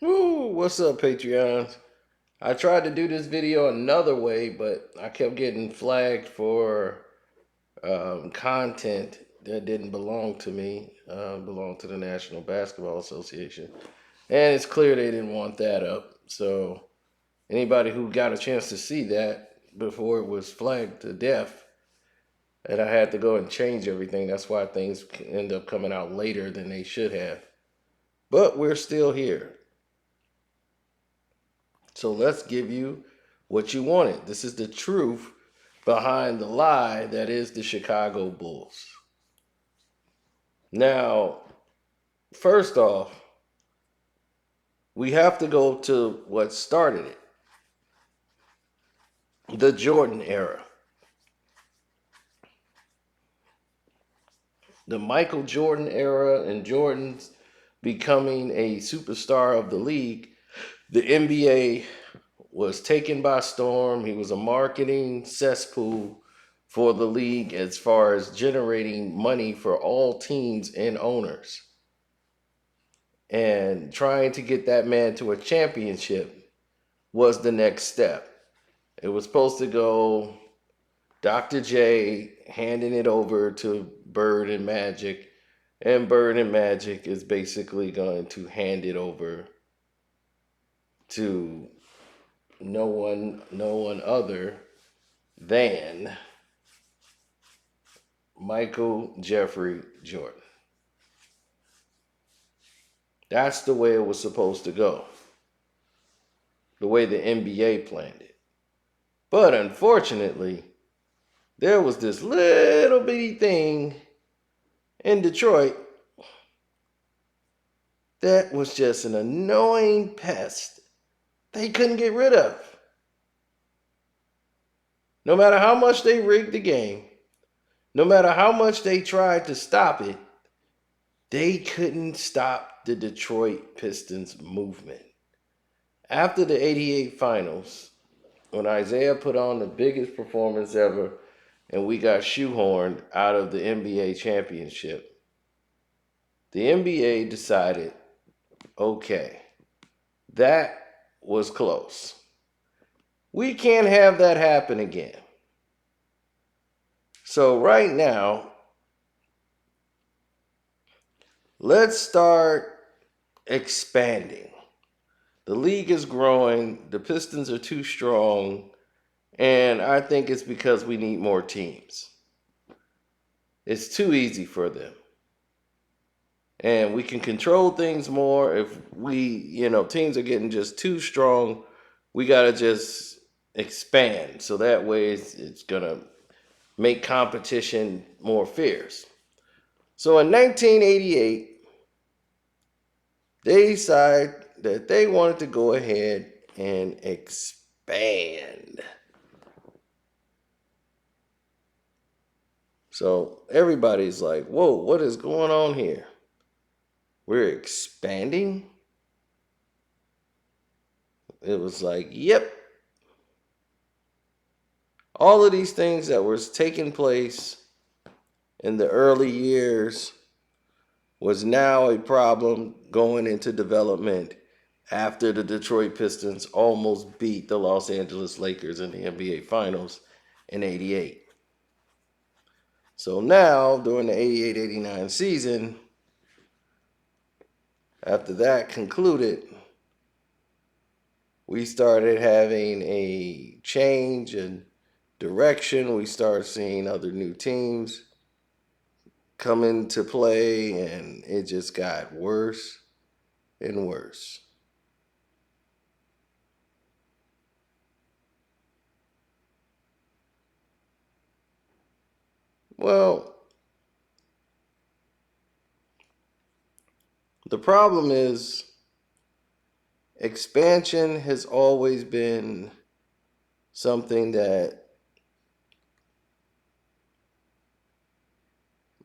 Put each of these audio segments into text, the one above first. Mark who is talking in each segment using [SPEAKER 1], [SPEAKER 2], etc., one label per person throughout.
[SPEAKER 1] Woo, what's up, Patreons? I tried to do this video another way, but I kept getting flagged for content that didn't belong to me, belonged to the National Basketball Association. And it's clear they didn't want that up. So anybody who got a chance to see that before it was flagged to death, and I had to go and change everything. That's why things end up coming out later than they should have. But we're still here. So let's give you what you wanted. This is the truth behind the lie that is the Chicago Bulls. Now, first off, we have to go to what started it, the Jordan era. The Michael Jordan era and Jordan's becoming a superstar of the league. The NBA was taken by storm. He was a marketing cesspool for the league as far as generating money for all teams and owners. And trying to get that man to a championship was the next step. It was supposed to go Dr. J handing it over to Bird and Magic, and Bird and Magic is basically going to hand it over to no one other than Michael Jeffrey Jordan. That's the way it was supposed to go. The way the NBA planned it. But unfortunately, there was this little bitty thing in Detroit that was just an annoying pest they couldn't get rid of. No matter how much they rigged the game, no matter how much they tried to stop it, they couldn't stop the Detroit Pistons movement. After the 88 finals, when Isaiah put on the biggest performance ever and we got shoehorned out of the NBA championship, the NBA decided, okay, that was close. We can't have that happen again. So right now, let's start expanding. The league is growing. The Pistons are too strong. And I think it's because we need more teams. It's too easy for them. And we can control things more if teams are getting just too strong. We got to just expand. So that way it's going to make competition more fierce. So in 1988, they decided that they wanted to go ahead and expand. So everybody's like, whoa, what is going on here? We're expanding? It was like, yep. All of these things that was taking place in the early years was now a problem going into development after the Detroit Pistons almost beat the Los Angeles Lakers in the NBA Finals in 88. So now, during the 88-89 season, after that concluded, we started having a change in direction. We started seeing other new teams come into play, and it just got worse and worse. Well, the problem is expansion has always been something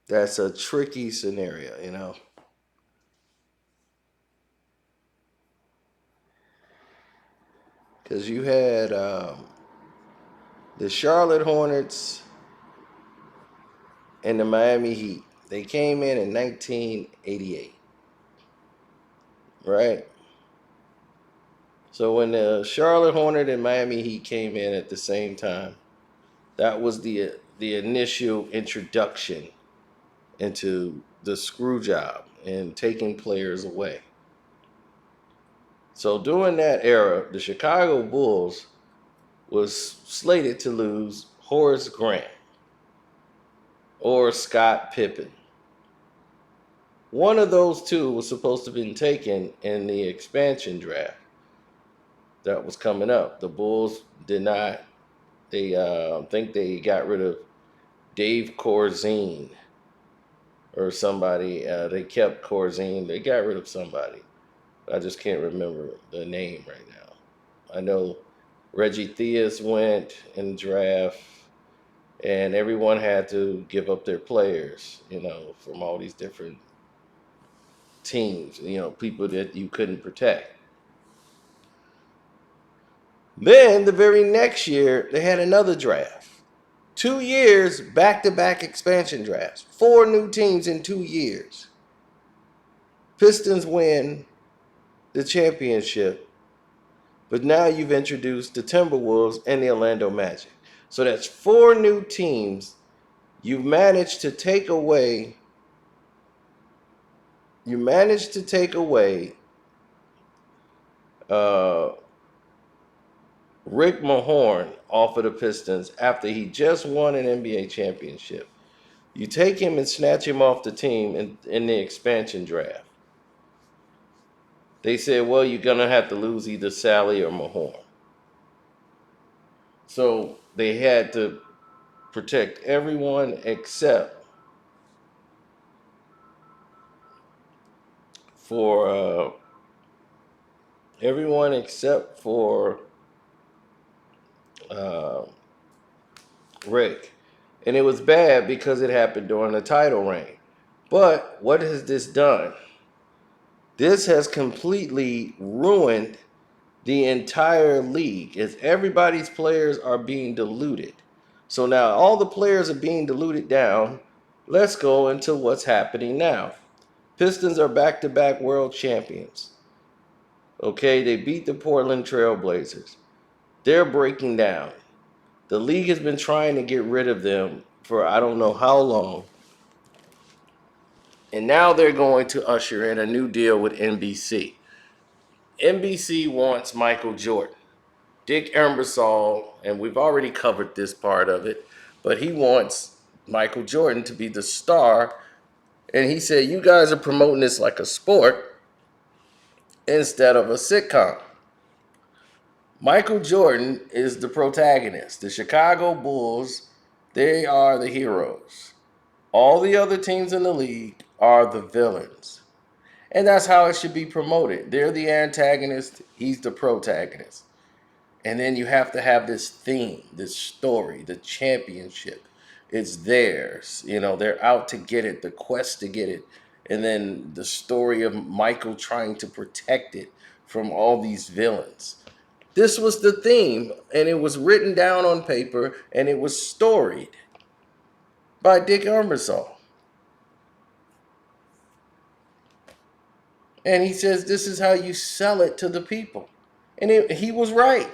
[SPEAKER 1] that's a tricky scenario. Because you had the Charlotte Hornets and the Miami Heat. They came in 1988, right? So when the Charlotte Hornet and Miami Heat came in at the same time, that was the initial introduction into the screw job and taking players away. So during that era, the Chicago Bulls was slated to lose Horace Grant or Scott Pippen. One of those two was supposed to have been taken in the expansion draft that was coming up. The Bulls did not. They think they got rid of Dave Corzine or somebody. They kept Corzine. They got rid of somebody. I just can't remember the name right now. I know Reggie Theus went in the draft, and everyone had to give up their players, from all these different teams, people that you couldn't protect. Then the very next year, they had another draft. 2 years, back-to-back expansion drafts. 4 new teams in 2 years. Pistons win the championship, but now you've introduced the Timberwolves and the Orlando Magic. So that's 4 new teams you've managed to take away. You managed to take away Rick Mahorn off of the Pistons after he just won an NBA championship. You take him and snatch him off the team in the expansion draft. They said, well, you're going to have to lose either Sally or Mahorn. So they had to protect everyone except for Rick. And it was bad because it happened during the title reign. But what has this done? This has completely ruined the entire league, as everybody's players are being diluted. So now all the players are being diluted down. Let's go into what's happening now. Pistons are back-to-back world champions. Okay, they beat the Portland Trail Blazers. They're breaking down. The league has been trying to get rid of them for I don't know how long. And now they're going to usher in a new deal with NBC. NBC wants Michael Jordan. Dick Ebersol, and we've already covered this part of it, but he wants Michael Jordan to be the star. And he said, you guys are promoting this like a sport instead of a sitcom. Michael Jordan is the protagonist. The Chicago Bulls, they are the heroes. All the other teams in the league are the villains. And that's how it should be promoted. They're the antagonist, he's the protagonist. And then you have to have this theme, this story, the championship. It's theirs. They're out to get it, the quest to get it. And then the story of Michael trying to protect it from all these villains. This was the theme, and it was written down on paper, and it was storied by Dick Ebersol. And he says this is how you sell it to the people. And he was right.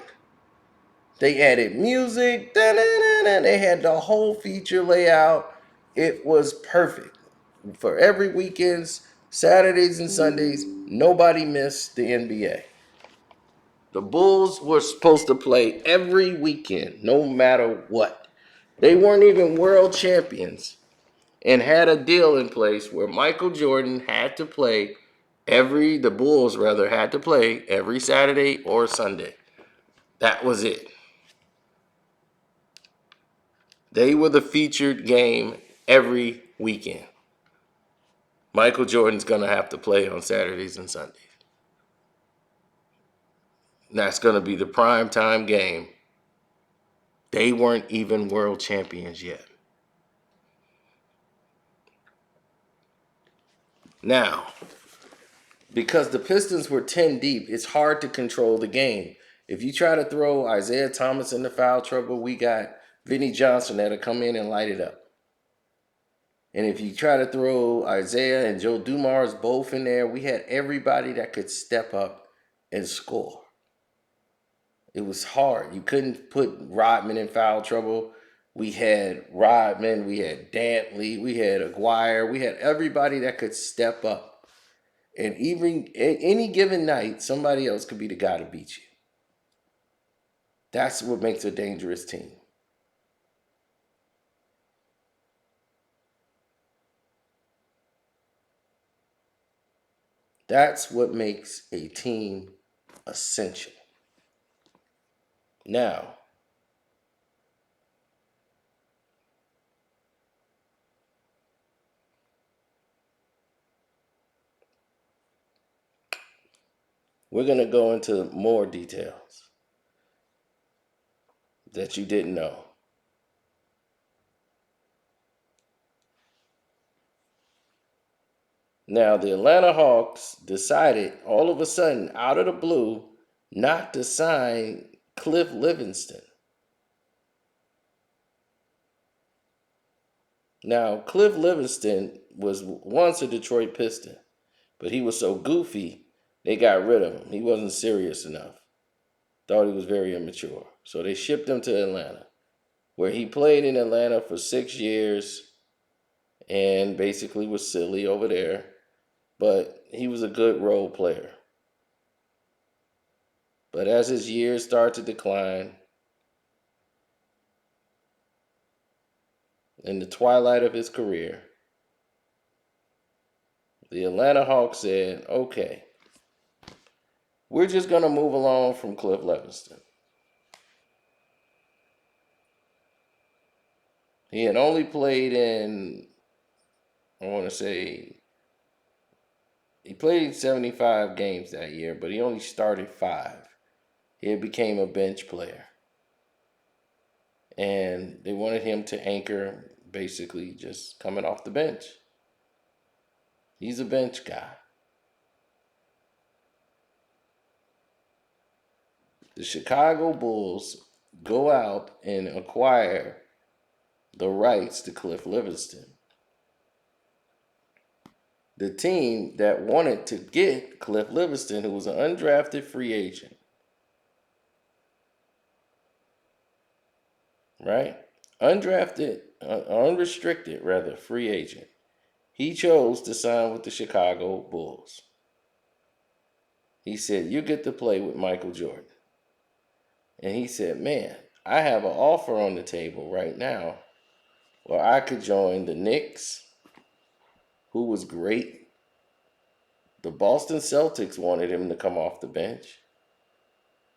[SPEAKER 1] They added music. They had the whole feature layout. It was perfect. For every weekends, Saturdays and Sundays, nobody missed the NBA. The Bulls were supposed to play every weekend, no matter what. They weren't even world champions and had a deal in place where Michael Jordan had to play the Bulls rather had to play every Saturday or Sunday. That was it. They were the featured game every weekend. Michael Jordan's going to have to play on Saturdays and Sundays. And that's going to be the prime time game. They weren't even world champions yet. Now, because the Pistons were 10 deep, it's hard to control the game. If you try to throw Isaiah Thomas into foul trouble, we got Vinnie Johnson that'll come in and light it up. And if you try to throw Isaiah and Joe Dumars both in there, we had everybody that could step up and score. It was hard. You couldn't put Rodman in foul trouble. We had Rodman, we had Dantley, we had Aguirre, we had everybody that could step up. And even any given night, somebody else could be the guy to beat you. That's what makes a dangerous team. That's what makes a team essential. Now, we're going to go into more details that you didn't know. Now, the Atlanta Hawks decided all of a sudden, out of the blue, not to sign Cliff Livingston. Now, Cliff Livingston was once a Detroit Piston, but he was so goofy, they got rid of him. He wasn't serious enough. Thought he was very immature. So they shipped him to Atlanta, where he played in Atlanta for 6 years and basically was silly over there. But he was a good role player. But as his years started to decline, in the twilight of his career, the Atlanta Hawks said, okay, we're just going to move along from Cliff Livingston. He had only played in, I want to say, he played 75 games that year, but he only started 5. He became a bench player. And they wanted him to anchor, basically just coming off the bench. He's a bench guy. The Chicago Bulls go out and acquire the rights to Cliff Livingston. The team that wanted to get Cliff Livingston, who was an undrafted free agent, right? Undrafted, unrestricted, rather, free agent. He chose to sign with the Chicago Bulls. He said, you get to play with Michael Jordan. And he said, man, I have an offer on the table right now where I could join the Knicks, who was great. The Boston Celtics wanted him to come off the bench,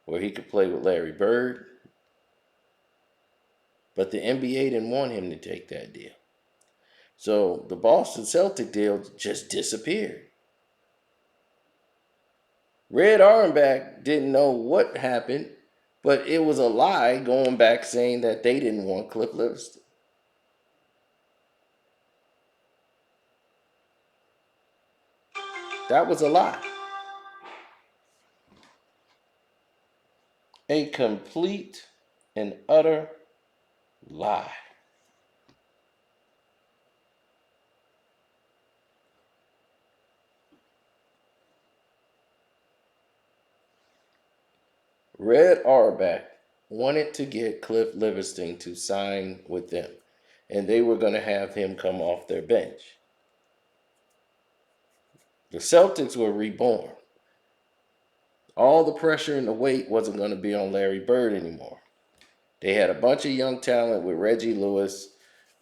[SPEAKER 1] where he could play with Larry Bird. But the NBA didn't want him to take that deal. So the Boston Celtic deal just disappeared. Red Auerbach didn't know what happened, but it was a lie going back saying that they didn't want Cliff Livingston. That was a lie. A complete and utter lie. Red Auerbach wanted to get Cliff Livingston to sign with them, and they were going to have him come off their bench. The Celtics were reborn. All the pressure and the weight wasn't going to be on Larry Bird anymore. They had a bunch of young talent with Reggie Lewis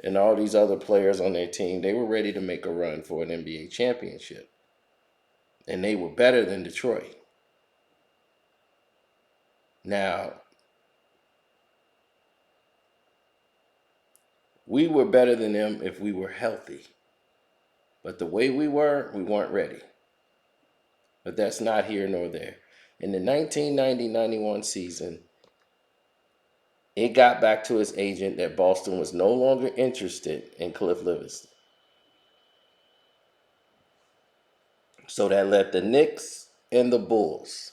[SPEAKER 1] and all these other players on their team. They were ready to make a run for an NBA championship. And they were better than Detroit. Now, we were better than them if we were healthy. But the way we weren't ready. But that's not here nor there. In the 1990-91 season, it got back to his agent that Boston was no longer interested in Cliff Livingston. So that left the Knicks and the Bulls.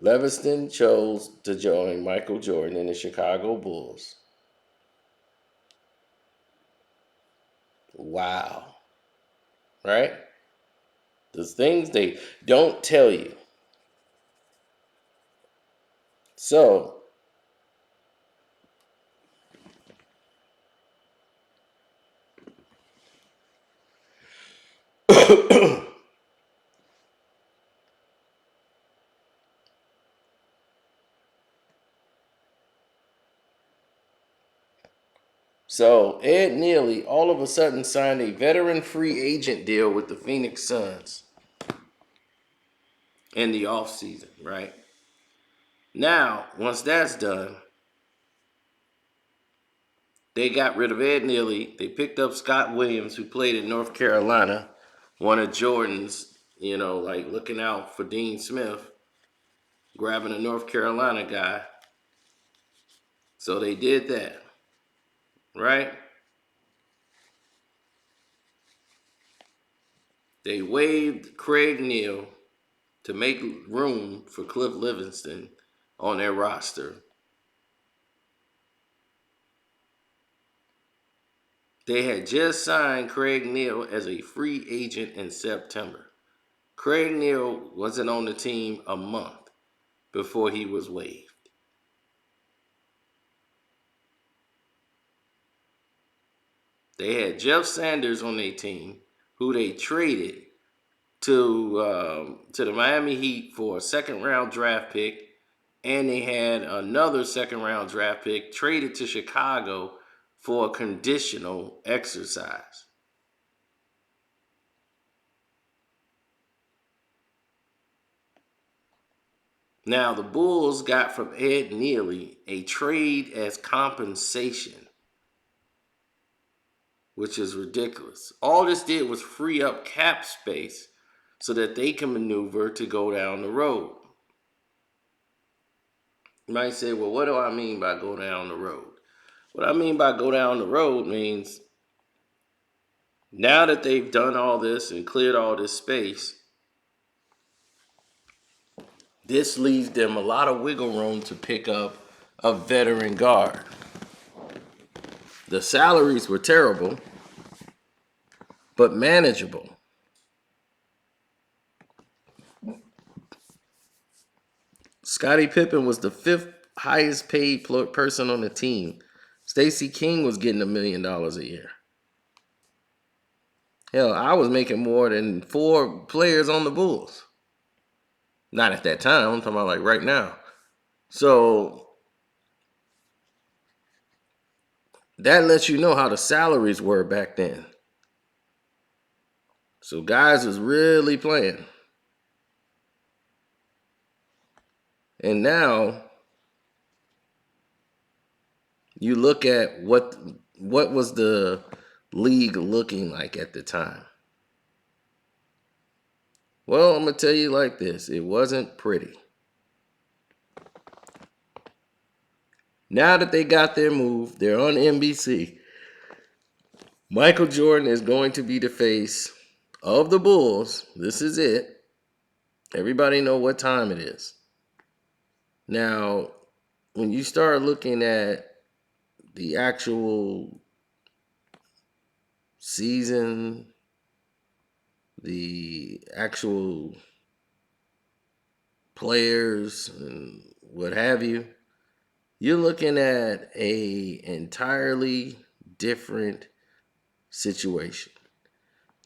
[SPEAKER 1] Livingston chose to join Michael Jordan in the Chicago Bulls. Wow. Right? The things they don't tell you. So, so Ed Neely all of a sudden signed a veteran free agent deal with the Phoenix Suns in the offseason, right? Now, once that's done, they got rid of Ed Neely. They picked up Scott Williams, who played in North Carolina, one of Jordan's, like looking out for Dean Smith, grabbing a North Carolina guy. So they did that, right? They waived Craig Neal to make room for Cliff Livingston on their roster. They had just signed Craig Neal as a free agent in September. Craig Neal wasn't on the team a month before he was waived. They had Jeff Sanders on their team, who they traded to the Miami Heat for a second-round draft pick, and they had another second-round draft pick traded to Chicago for a conditional exercise. Now, the Bulls got from Ed Neely a trade as compensation, which is ridiculous. All this did was free up cap space so that they can maneuver to go down the road. You might say, well, what do I mean by go down the road? What I mean by go down the road means now that they've done all this and cleared all this space, this leaves them a lot of wiggle room to pick up a veteran guard. The salaries were terrible, but manageable. Scottie Pippen was the 5th highest paid person on the team. Stacey King was getting $1 million a year. Hell, I was making more than 4 players on the Bulls. Not at that time. I'm talking about like right now. So that lets you know how the salaries were back then. So guys was really playing. And now you look at what was the league looking like at the time. Well, I'm going to tell you like this. It wasn't pretty. Now that they got their move, they're on NBC. Michael Jordan is going to be the face of the Bulls. This is it. Everybody know what time it is. Now, when you start looking at the actual season, the actual players and what have you, you're looking at a entirely different situation.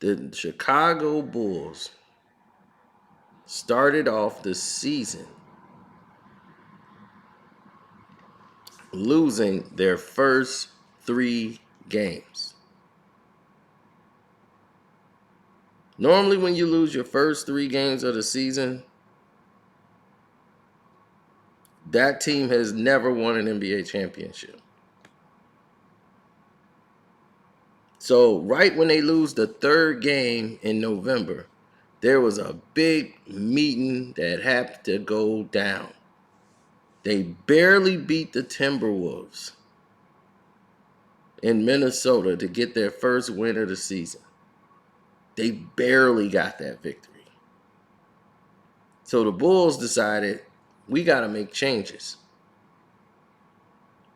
[SPEAKER 1] The Chicago Bulls started off the season losing their first 3 games. Normally, when you lose your first 3 games of the season, that team has never won an NBA championship. So right when they lose the 3rd game in November, there was a big meeting that had to go down. They barely beat the Timberwolves in Minnesota to get their first win of the season. They barely got that victory. So the Bulls decided, we got to make changes.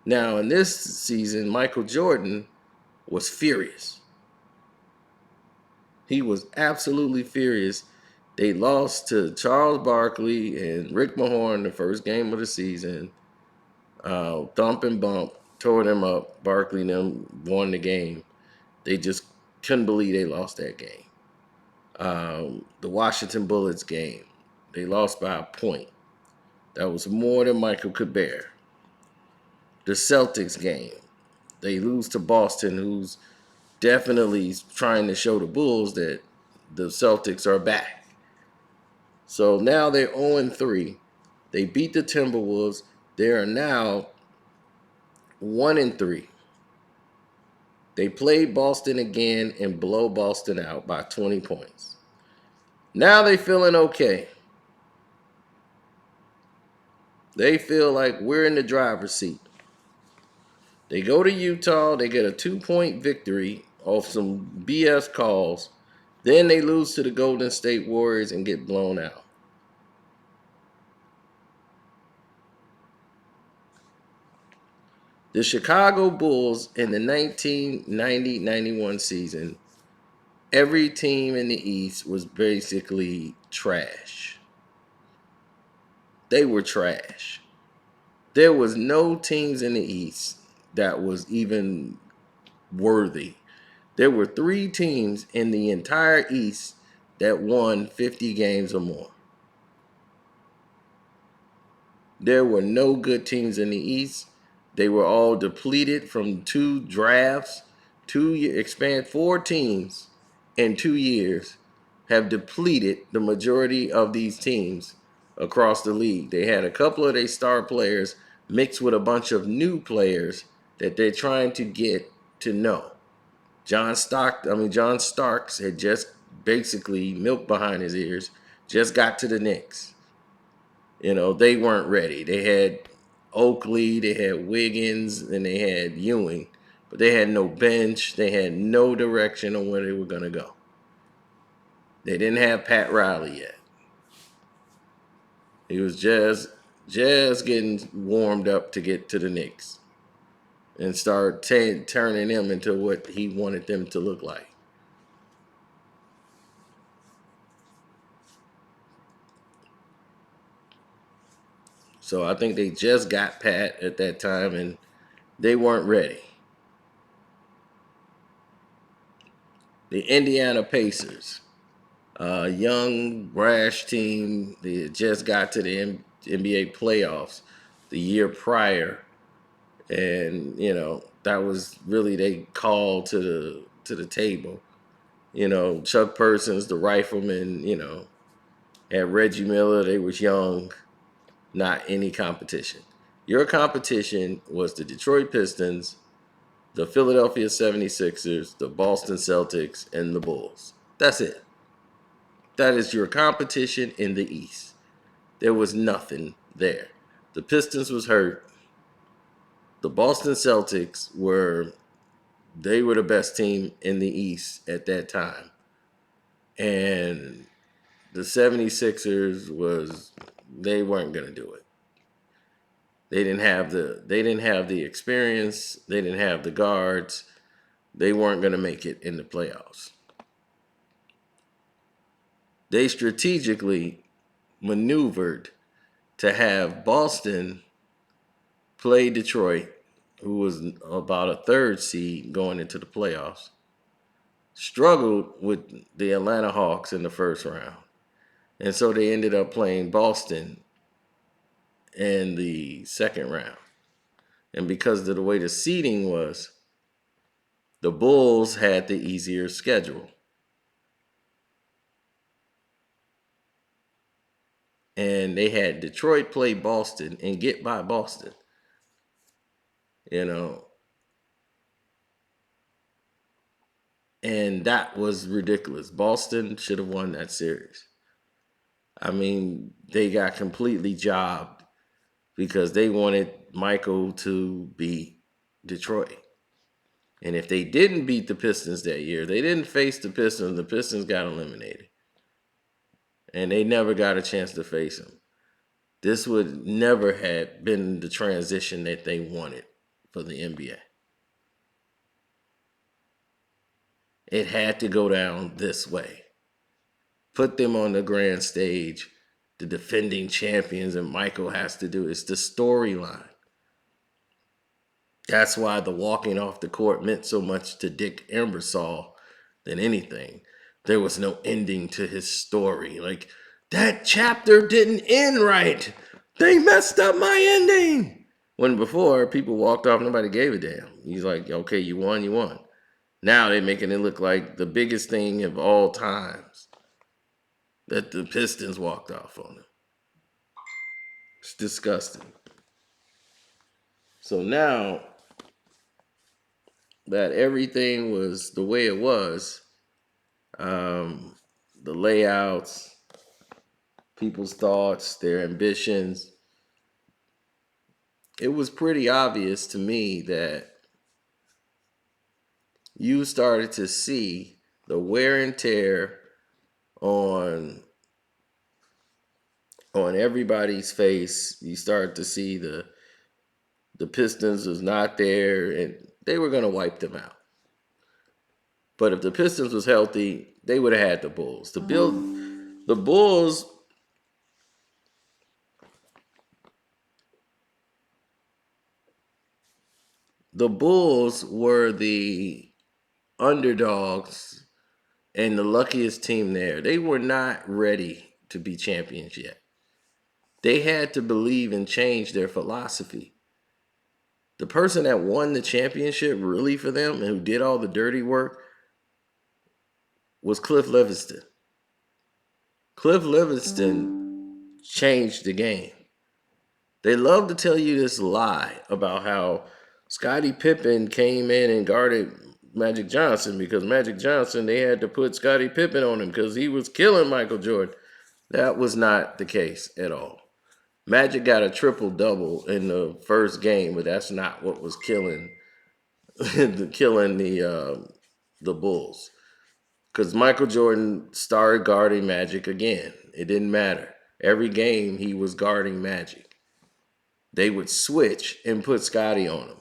[SPEAKER 1] Now, in this season, Michael Jordan was furious. He was absolutely furious. They lost to Charles Barkley and Rick Mahorn the first game of the season. thump and bump, tore them up. Barkley and them won the game. They just couldn't believe they lost that game. The Washington Bullets game, they lost by a point. That was more than Michael could bear. The Celtics game, they lose to Boston, who's definitely trying to show the Bulls that the Celtics are back. So now they're 0-3. They beat the Timberwolves. They are now 1-3. They play Boston again and blow Boston out by 20 points. Now they feeling okay. They feel like we're in the driver's seat. They go to Utah. They get a 2-point victory off some BS calls. Then they lose to the Golden State Warriors and get blown out. The Chicago Bulls in the 1990-91 season, every team in the East was basically trash. They were trash. There was no teams in the East that was even worthy. There were 3 teams in the entire East that won 50 games or more. There were no good teams in the East. They were all depleted from 2 drafts. 4 teams in 2 years have depleted the majority of these teams across the league. They had a couple of their star players mixed with a bunch of new players that they're trying to get to know. John Starks had just basically milk behind his ears, just got to the Knicks. They weren't ready. They had Oakley, they had Wiggins, and they had Ewing, but they had no bench. They had no direction on where they were going to go. They didn't have Pat Riley yet. He was just getting warmed up to get to the Knicks and start turning them into what he wanted them to look like. So I think they just got Pat at that time, and they weren't ready. The Indiana Pacers, a young, brash team. They just got to the NBA playoffs the year prior, and that was really they call to the table. Chuck Persons, the rifleman. Had Reggie Miller. They was young. Not any competition. Your competition was the Detroit Pistons, the Philadelphia 76ers, the Boston Celtics, and the Bulls. That's it. That is your competition in the East. There was nothing there. The Pistons was hurt. The Boston Celtics were the best team in the East at that time. And the 76ers they weren't going to do it. They didn't have the experience. They didn't have the guards. They weren't going to make it in the playoffs. They strategically maneuvered to have Boston play Detroit, who was about a 3rd seed going into the playoffs, struggled with the Atlanta Hawks in the first round. And so they ended up playing Boston in the second round. And because of the way the seeding was, the Bulls had the easier schedule. And they had Detroit play Boston and get by Boston. And that was ridiculous. Boston should have won that series. They got completely jobbed because they wanted Michael to beat Detroit. And if they didn't beat the Pistons that year, they didn't face the Pistons got eliminated. And they never got a chance to face them. This would never have been the transition that they wanted for the NBA. It had to go down this way. Put them on the grand stage, the defending champions, and Michael has to do it. It's the storyline. That's why the walking off the court meant so much to Dick Ebersol than anything. There was no ending to his story. Like, that chapter didn't end right. They messed up my ending. When before, people walked off, nobody gave a damn. He's like, okay, you won, you won. Now they're making it look like the biggest thing of all times that the Pistons walked off on him. It's disgusting. So now that everything was the way it was, the layouts, people's thoughts, their ambitions, it was pretty obvious to me that you started to see the wear and tear on everybody's face. You start to see the Pistons was not there, and they were going to wipe them out. But if the Pistons was healthy, they would have had the Bulls. The Bulls, were the underdogs and the luckiest team there. They were not ready to be champions yet. They had to believe and change their philosophy. The person that won the championship really for them and who did all the dirty work was Cliff Livingston. Cliff Livingston changed the game. They love to tell you this lie about how Scottie Pippen came in and guarded Magic Johnson because Magic Johnson, they had to put Scottie Pippen on him because he was killing Michael Jordan. That was not the case at all. Magic got a triple-double in the first game, but that's not what was killing the Bulls. Because Michael Jordan started guarding Magic again. It didn't matter. Every game he was guarding Magic. They would switch and put Scottie on him.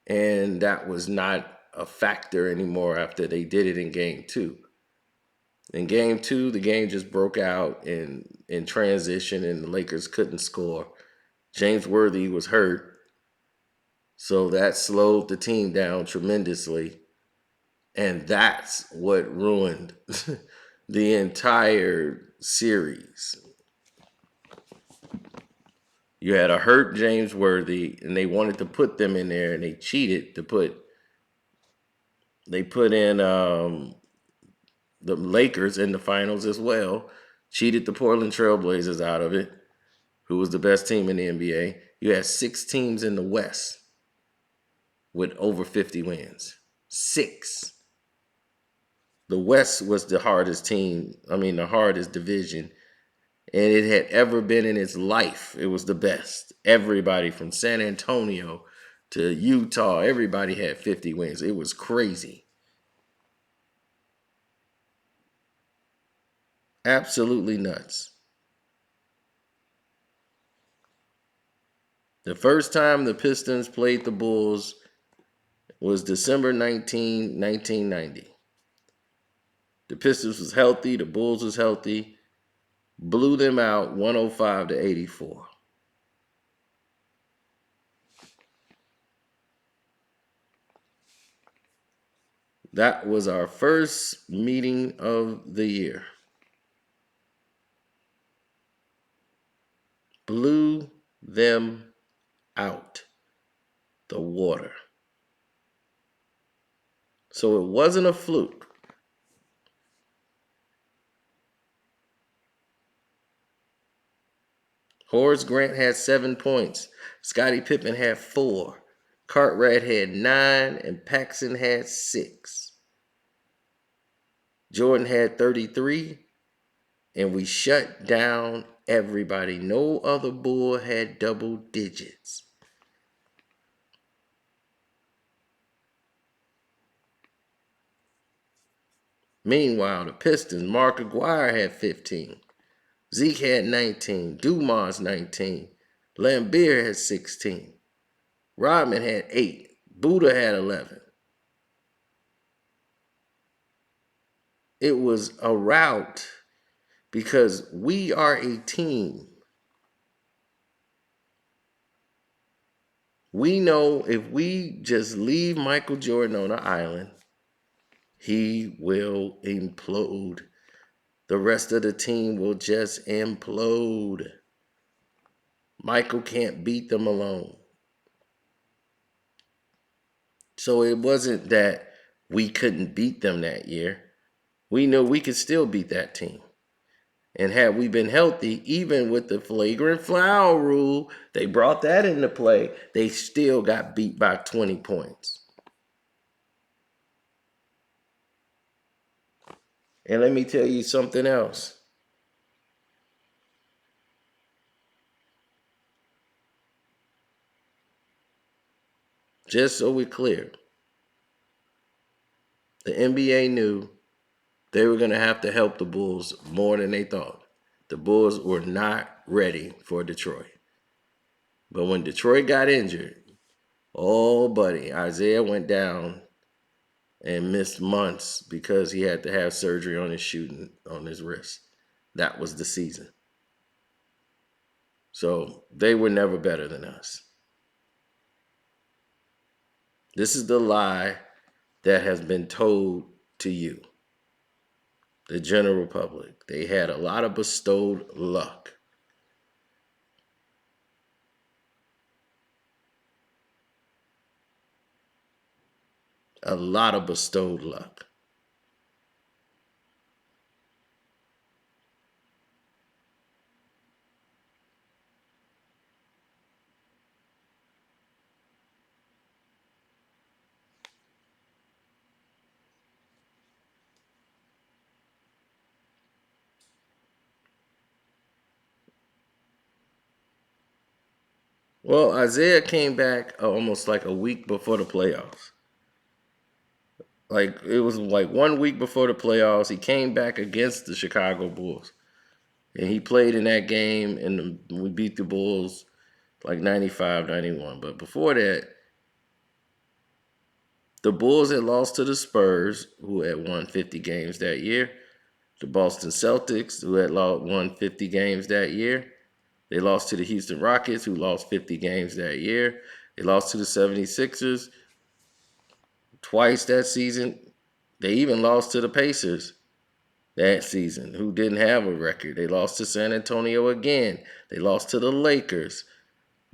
[SPEAKER 1] And that was not a factor anymore after they did it in game 2. In game 2, the game just broke out in transition and the Lakers couldn't score. James Worthy was hurt. So that slowed the team down tremendously. And that's what ruined the entire series. You had a hurt James Worthy, and they wanted to put them in there, and they cheated to put. They put in the Lakers in the finals as well. Cheated the Portland Trailblazers out of it, who was the best team in the NBA. You had 6 teams in the West with over 50 wins. 6. The West was the hardest the hardest division, and it had ever been in its life. It was the best. Everybody from San Antonio to Utah, everybody had 50 wins. It was crazy. Absolutely nuts. The first time the Pistons played the Bulls was December 19, 1990. The Pistons was healthy. The Bulls was healthy. Blew them out 105-84. That was our first meeting of the year. Blew them out the water. So it wasn't a fluke. Horace Grant had 7 points. Scottie Pippen had 4. Cartwright had 9, and Paxson had 6. Jordan had 33, and we shut down everybody. No other Bull had double digits. Meanwhile, the Pistons, Mark Aguirre had 15. Zeke had 19. Dumas 19. Lambeer had 16. Rodman had 8. Buddha had 11. It was a rout because we are a team. We know if we just leave Michael Jordan on an island, he will implode. The rest of the team will just implode. Michael can't beat them alone. So it wasn't that we couldn't beat them that year. We knew we could still beat that team. And had we been healthy, even with the flagrant foul rule, they brought that into play, they still got beat by 20 points. And let me tell you something else. Just so we're clear, the NBA knew they were going to have to help the Bulls more than they thought. The Bulls were not ready for Detroit. But when Detroit got injured, oh, buddy, Isaiah went down and missed months because he had to have surgery on his shooting on his wrist. That was the season. So they were never better than us. This is the lie that has been told to you, the general public. They had a lot of bestowed luck. A lot of bestowed luck. Well, Isaiah came back almost like a week before the playoffs. Like it was like 1 week before the playoffs, he came back against the Chicago Bulls. And he played in that game, and we beat the Bulls like 95-91. But before that, the Bulls had lost to the Spurs, who had won 50 games that year. The Boston Celtics, who had won 50 games that year. They lost to the Houston Rockets, who lost 50 games that year. They lost to the 76ers twice that season. They even lost to the Pacers that season, who didn't have a record. They lost to San Antonio again. They lost to the Lakers.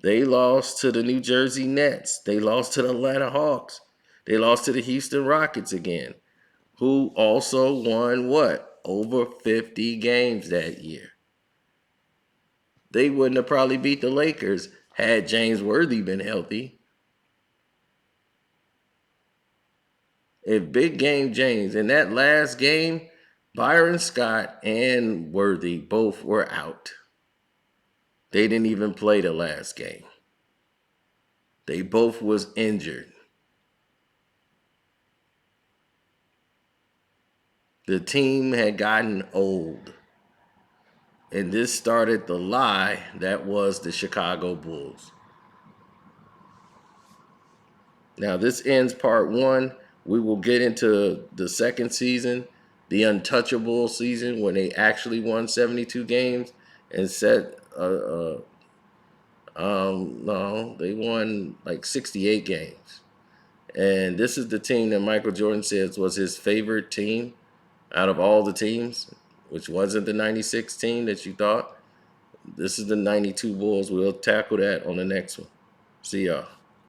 [SPEAKER 1] They lost to the New Jersey Nets. They lost to the Atlanta Hawks. They lost to the Houston Rockets again, who also won what? Over 50 games that year. They wouldn't have probably beat the Lakers had James Worthy been healthy. If Big Game James, in that last game, Byron Scott and Worthy both were out. They didn't even play the last game. They both was injured. The team had gotten old. And this started the lie that was the Chicago Bulls. Now, this ends part one. We will get into the second season, the untouchable season, when they actually won 72 games and set, no, they won like 68 games. And this is the team that Michael Jordan says was his favorite team out of all the teams, which wasn't the 96 team that you thought. This is the 92 Bulls. We'll tackle that on the next one. See y'all.